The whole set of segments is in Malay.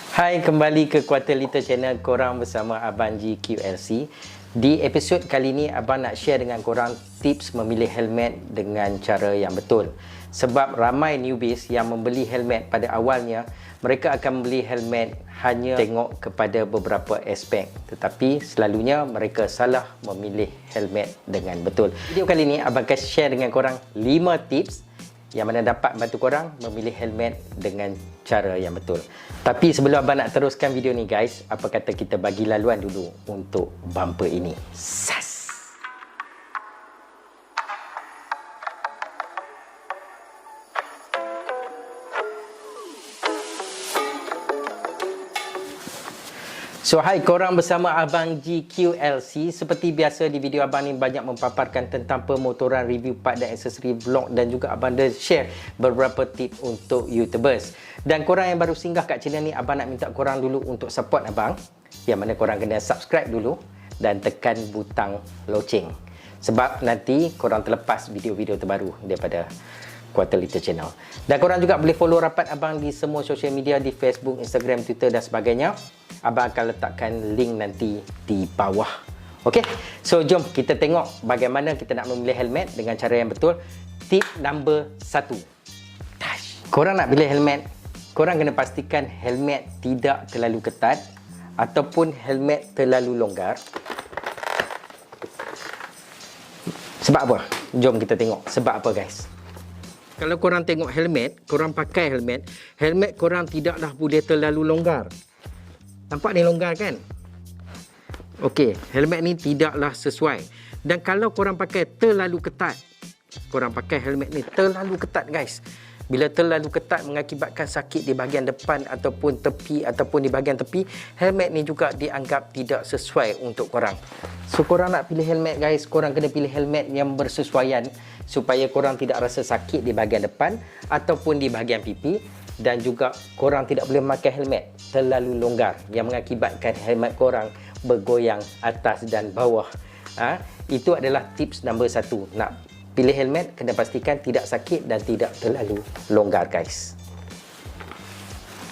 Hai, kembali ke Quarter Liter Channel korang bersama Abang G QLC. Di episod kali ni, Abang nak share dengan korang tips memilih helmet dengan cara yang betul. Sebab ramai newbies yang membeli helmet pada awalnya, mereka akan membeli helmet hanya tengok kepada beberapa aspek. Tetapi selalunya mereka salah memilih helmet dengan betul. Video kali ni, Abang akan share dengan korang 5 tips yang mana dapat bantu korang memilih helmet dengan cara yang betul. Tapi sebelum abang nak teruskan video ni guys, apa kata kita bagi laluan dulu untuk bumper ini. Sas! So, hai korang bersama Abang G QLC. Seperti biasa di video abang ni banyak mempaparkan tentang pemotoran, review part dan aksesori, vlog dan juga abang dah share beberapa tips untuk YouTubers. Dan korang yang baru singgah kat channel ni, abang nak minta korang dulu untuk support abang. Yang mana korang kena subscribe dulu dan tekan butang loceng. Sebab nanti korang terlepas video-video terbaru daripada Quarter Liter Channel. Dan korang juga boleh follow rapat abang di semua social media, di Facebook, Instagram, Twitter dan sebagainya. Abang akan letakkan link nanti di bawah. Okey, so jom kita tengok bagaimana kita nak memilih helmet dengan cara yang betul. Tip number 1. Korang nak pilih helmet, korang kena pastikan helmet tidak terlalu ketat ataupun helmet terlalu longgar. Sebab apa? Jom kita tengok sebab apa guys. Kalau korang tengok helmet, korang pakai helmet, helmet korang tidaklah boleh terlalu longgar. Nampak ni longgar kan? Okey, helmet ni tidaklah sesuai. Dan kalau korang pakai terlalu ketat, korang pakai helmet ni terlalu ketat guys. Bila terlalu ketat mengakibatkan sakit di bahagian depan ataupun tepi ataupun di bahagian tepi, helmet ni juga dianggap tidak sesuai untuk korang. So korang nak pilih helmet guys, korang kena pilih helmet yang bersesuaian supaya korang tidak rasa sakit di bahagian depan ataupun di bahagian pipi. Dan juga korang tidak boleh memakai helmet terlalu longgar yang mengakibatkan helmet korang bergoyang atas dan bawah. Itu adalah tips number 1. Nak pilih helmet, kena pastikan tidak sakit dan tidak terlalu longgar guys.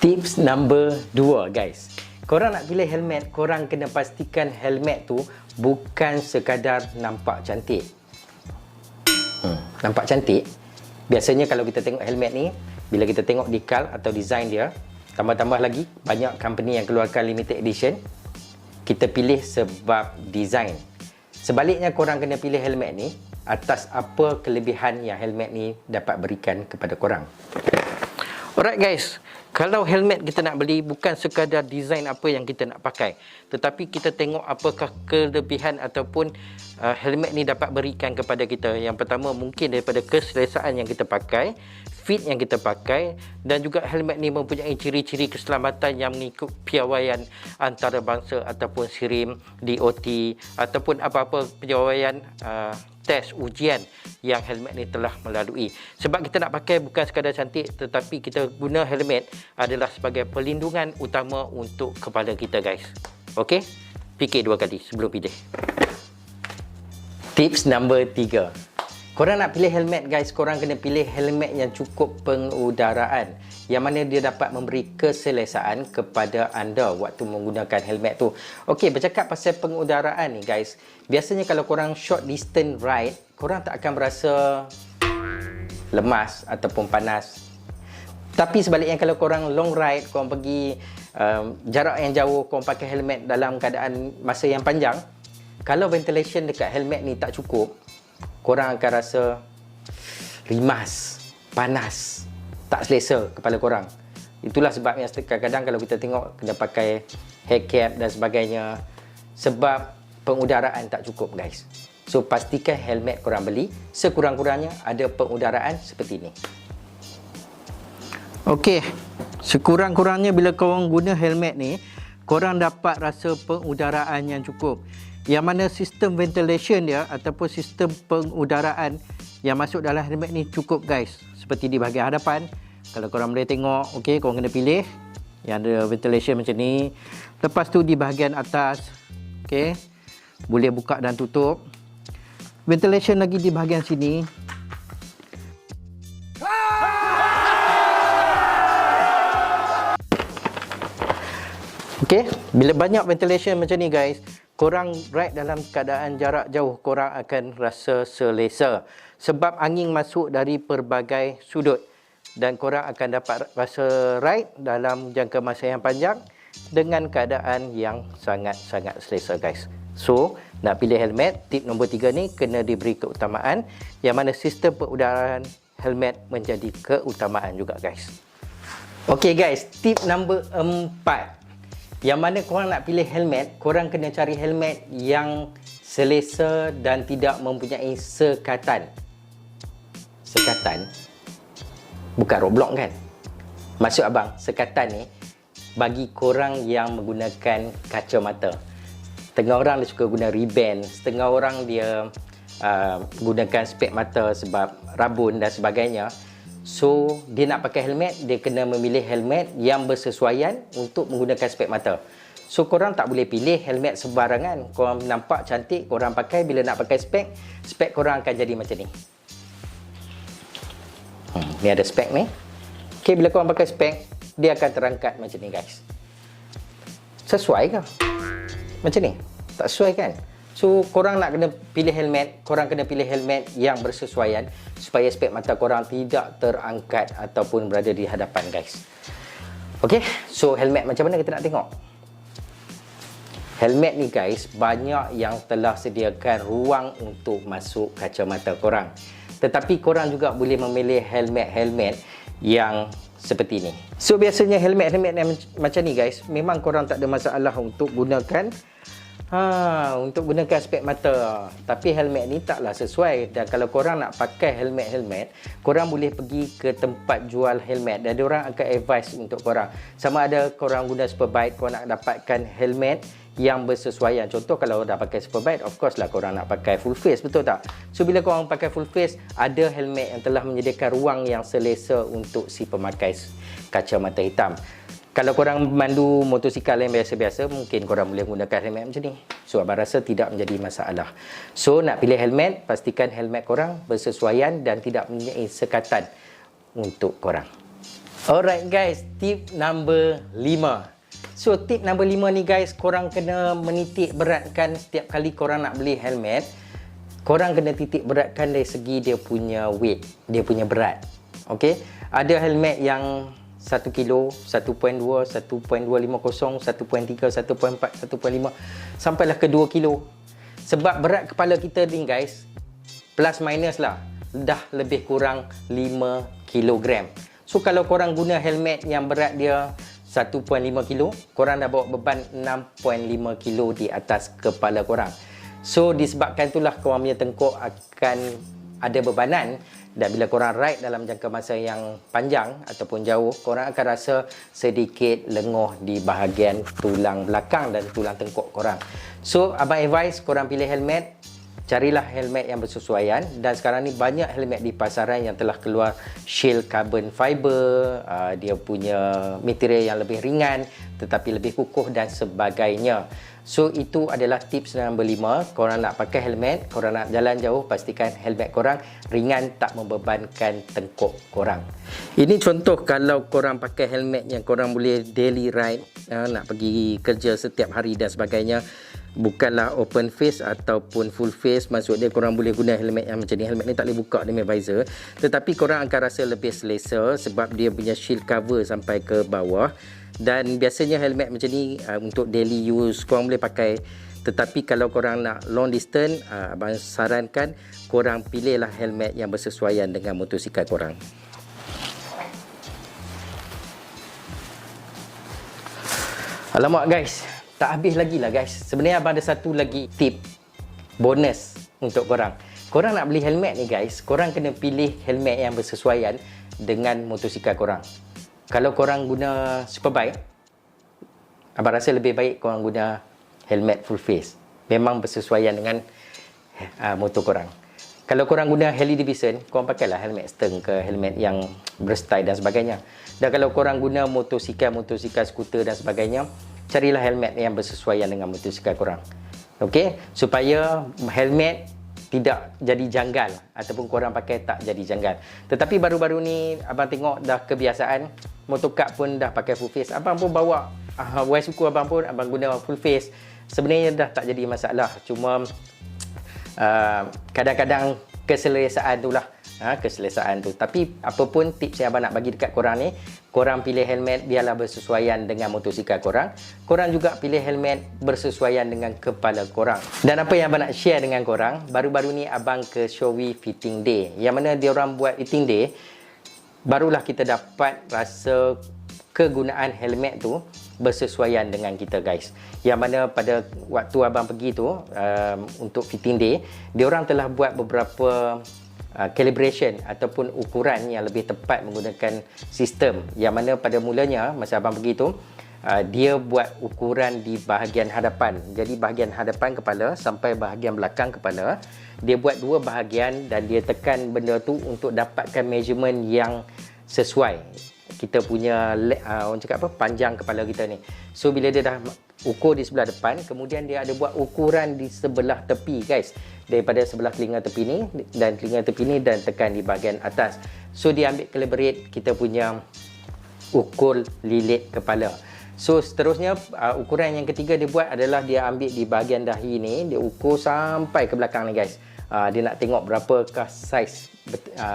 Tips number 2 guys. Korang nak pilih helmet, korang kena pastikan helmet tu bukan sekadar nampak cantik. Nampak cantik? Biasanya kalau kita tengok helmet ni, bila kita tengok decal atau design dia, tambah-tambah lagi banyak company yang keluarkan limited edition, kita pilih sebab design. Sebaliknya korang kena pilih helmet ni atas apa kelebihan yang helmet ni dapat berikan kepada korang. Alright guys, kalau helmet kita nak beli bukan sekadar design apa yang kita nak pakai, tetapi kita tengok apakah kelebihan ataupun helmet ni dapat berikan kepada kita. Yang pertama mungkin daripada keselesaan yang kita pakai, fit yang kita pakai, dan juga helmet ni mempunyai ciri-ciri keselamatan yang mengikut piawaian antarabangsa ataupun SIRIM, DOT ataupun apa-apa piawaian test ujian yang helmet ni telah melalui. Sebab kita nak pakai bukan sekadar cantik, tetapi kita guna helmet adalah sebagai perlindungan utama untuk kepala kita guys. Okey? Fikir 2 kali sebelum pilih. Tips number 3. Korang nak pilih helmet guys, korang kena pilih helmet yang cukup pengudaraan, yang mana dia dapat memberi keselesaan kepada anda waktu menggunakan helmet tu. Okey, bercakap pasal pengudaraan ni guys, biasanya kalau korang short distance ride, korang tak akan berasa lemas ataupun panas. Tapi sebaliknya kalau korang long ride, korang pergi jarak yang jauh, korang pakai helmet dalam keadaan masa yang panjang, kalau ventilation dekat helmet ni tak cukup, korang akan rasa rimas, panas, tak selesa kepala korang. Itulah sebabnya kadang-kadang kalau kita tengok kena pakai hair cap dan sebagainya, sebab pengudaraan tak cukup guys. So pastikan helmet korang beli sekurang-kurangnya ada pengudaraan seperti ini. Okey, sekurang-kurangnya bila korang guna helmet ni, korang dapat rasa pengudaraan yang cukup. Yang mana sistem ventilation dia ataupun sistem pengudaraan yang masuk dalam helmet ni cukup guys. Seperti di bahagian hadapan, kalau korang boleh tengok, okey, korang kena pilih yang ada ventilation macam ni. Lepas tu di bahagian atas, okey, boleh buka dan tutup. Ventilation lagi di bahagian sini. Okey, bila banyak ventilation macam ni guys, korang ride dalam keadaan jarak jauh, korang akan rasa selesa. Sebab angin masuk dari pelbagai sudut. Dan korang akan dapat rasa ride dalam jangka masa yang panjang dengan keadaan yang sangat-sangat selesa guys. So, nak pilih helmet, tip nombor 3 ni kena diberi keutamaan, yang mana sistem pengudaraan helmet menjadi keutamaan juga guys. Okey guys, tip nombor 4. Yang mana korang nak pilih helmet, korang kena cari helmet yang selesa dan tidak mempunyai sekatan. Sekatan? Bukan Roblox kan? Maksud abang, sekatan ni bagi korang yang menggunakan kacamata. Setengah orang dia suka guna Ray-Ban, setengah orang dia gunakan spek mata sebab rabun dan sebagainya. So, dia nak pakai helmet, dia kena memilih helmet yang bersesuaian untuk menggunakan spek mata. So, korang tak boleh pilih helmet sembarangan. Korang nampak cantik, korang pakai, bila nak pakai spek, spek korang akan jadi macam ni. Ni ada spek ni. Okay, bila korang pakai spek, dia akan terangkat macam ni guys. Sesuai ke? Macam ni? Tak sesuai kan? So, korang nak kena pilih helmet, korang kena pilih helmet yang bersesuaian supaya spek mata korang tidak terangkat ataupun berada di hadapan guys. Okay, so helmet macam mana kita nak tengok? Helmet ni guys, banyak yang telah sediakan ruang untuk masuk kacamata korang. Tetapi korang juga boleh memilih helmet-helmet yang seperti ni. So, biasanya helmet-helmet yang macam ni guys, memang korang tak ada masalah untuk gunakan spek mata. Tapi helmet ni taklah sesuai. Dan kalau korang nak pakai helmet-helmet, korang boleh pergi ke tempat jual helmet dan diorang akan advise untuk korang. Sama ada korang guna Superbike, korang nak dapatkan helmet yang bersesuaian. Contoh kalau dah pakai Superbike, of course lah korang nak pakai full face, betul tak? So bila korang pakai full face, ada helmet yang telah menyediakan ruang yang selesa untuk si pemakai kacamata hitam. Kalau korang mandu motosikal yang biasa-biasa, mungkin korang boleh gunakan helmet macam ni. So, abang rasa tidak menjadi masalah. So, nak pilih helmet, pastikan helmet korang bersesuaian dan tidak mempunyai sekatan untuk korang. Alright guys, tip number 5. So, tip number 5 ni guys, korang kena menitik beratkan setiap kali korang nak beli helmet. Korang kena titik beratkan dari segi dia punya weight, dia punya berat. Okay? Ada helmet yang 1 kilo, 1.2, 1.250, 1.3, 1.4, 1.5 sampailah ke 2 kilo. Sebab berat kepala kita ni guys, plus minus lah, dah lebih kurang 5 kilogram. So kalau korang guna helmet yang berat dia 1.5 kilo, korang dah bawa beban 6.5 kilo di atas kepala korang. So disebabkan itulah korang punya tengkuk akan ada bebanan. Dan bila korang ride dalam jangka masa yang panjang ataupun jauh, korang akan rasa sedikit lenguh di bahagian tulang belakang dan tulang tengkuk korang. So, abang advise korang pilih helmet, carilah helmet yang bersesuaian. Dan sekarang ni banyak helmet di pasaran yang telah keluar shield carbon fiber, dia punya material yang lebih ringan tetapi lebih kukuh dan sebagainya. So, itu adalah tips nombor 5. Korang nak pakai helmet, korang nak jalan jauh, pastikan helmet korang ringan, tak membebankan tengkuk korang. Ini contoh kalau korang pakai helmet yang korang boleh daily ride, nak pergi kerja setiap hari dan sebagainya. Bukanlah open face ataupun full face. Maksud dia korang boleh guna helmet yang macam ni. Helmet ni tak boleh buka dia punya visor. Tetapi korang akan rasa lebih selesa sebab dia punya shield cover sampai ke bawah. Dan biasanya helmet macam ni untuk daily use korang boleh pakai. Tetapi kalau korang nak long distance, abang sarankan korang pilihlah helmet yang bersesuaian dengan motosikal korang. Alamak guys, tak habis lagi lah guys. Sebenarnya abang ada satu lagi tip bonus untuk korang. Korang nak beli helmet ni guys, korang kena pilih helmet yang bersesuaian dengan motosikal korang. Kalau korang guna Superbike, abang rasa lebih baik korang guna helmet full face. Memang bersesuaian dengan motor korang. Kalau korang guna Harley Davidson, korang pakailah helmet stern ke helmet yang berstyle dan sebagainya. Dan kalau korang guna motosikal, skuter dan sebagainya, carilah helmet yang bersesuaian dengan motosikal korang. Okey, supaya helmet tidak jadi janggal ataupun korang pakai tak jadi janggal. Tetapi baru-baru ni abang tengok dah kebiasaan, motorkar pun dah pakai full face. Abang pun bawa Wise ukur abang pun abang guna full face, sebenarnya dah tak jadi masalah. Cuma kadang-kadang keselesaan tu lah, keselesaan tu. Tapi apapun tips yang abang nak bagi dekat korang ni, korang pilih helmet biarlah bersesuaian dengan motosikal korang. Korang juga pilih helmet bersesuaian dengan kepala korang. Dan apa yang abang nak share dengan korang, baru-baru ni abang ke Showy Fitting Day, yang mana dia orang buat fitting day. Barulah kita dapat rasa kegunaan helmet tu bersesuaian dengan kita, guys. Yang mana pada waktu abang pergi tu untuk fitting day, dia orang telah buat beberapa calibration ataupun ukuran yang lebih tepat menggunakan sistem. Yang mana pada mulanya masa abang pergi tu, dia buat ukuran di bahagian hadapan. Jadi bahagian hadapan kepala sampai bahagian belakang kepala, dia buat dua bahagian dan dia tekan benda tu untuk dapatkan measurement yang sesuai kita punya orang cakap apa, panjang kepala kita ni. So bila dia dah ukur di sebelah depan, kemudian dia ada buat ukuran di sebelah tepi, guys, daripada sebelah telinga tepi ni dan telinga tepi ni, dan tekan di bahagian atas. So dia ambil calibrate kita punya ukur lilit kepala. So seterusnya ukuran yang ketiga dia buat adalah dia ambil di bahagian dahi ni, dia ukur sampai ke belakang ni, guys. Dia nak tengok berapakah saiz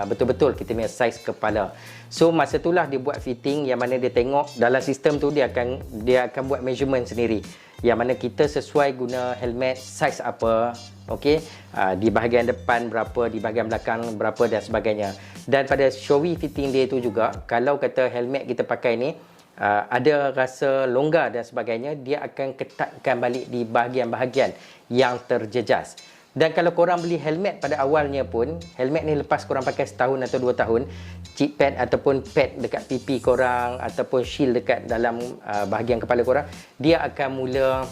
betul-betul kita punya saiz kepala. So masa itulah dia buat fitting, yang mana dia tengok dalam sistem tu dia akan buat measurement sendiri, yang mana kita sesuai guna helmet saiz apa, okey, di bahagian depan berapa, di bahagian belakang berapa dan sebagainya. Dan pada Showy Fitting Day tu juga, kalau kata helmet kita pakai ni ada rasa longgar dan sebagainya, dia akan ketatkan balik di bahagian-bahagian yang terjejas. Dan kalau korang beli helmet pada awalnya pun, helmet ni lepas korang pakai setahun atau 2 tahun, chip pad ataupun pad dekat pipi korang ataupun shield dekat dalam bahagian kepala korang, dia akan mula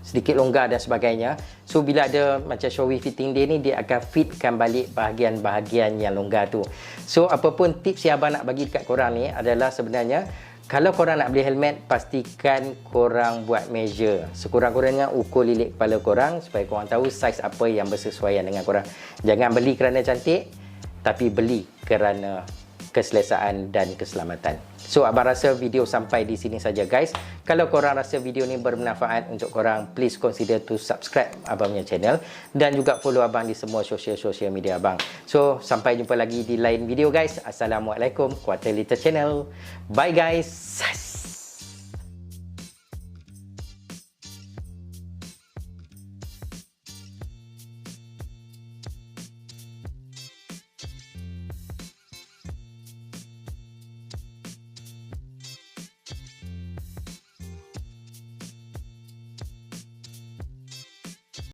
sedikit longgar dan sebagainya. So bila ada macam Showy Fitting Day ni, dia akan fitkan balik bahagian-bahagian yang longgar tu. So apapun tips yang abang nak bagi dekat korang ni adalah sebenarnya, kalau korang nak beli helmet, pastikan korang buat measure. Sekurang-kurangnya ukur lilit kepala korang supaya korang tahu saiz apa yang bersesuaian dengan korang. Jangan beli kerana cantik, tapi beli kerana keselesaan dan keselamatan. So abang rasa video sampai di sini saja, guys. Kalau korang rasa video ni bermanfaat untuk korang, please consider to subscribe abang punya channel dan juga follow abang di semua sosial media abang. So sampai jumpa lagi di lain video, guys. Assalamualaikum, Quarter Little Channel. Bye, guys.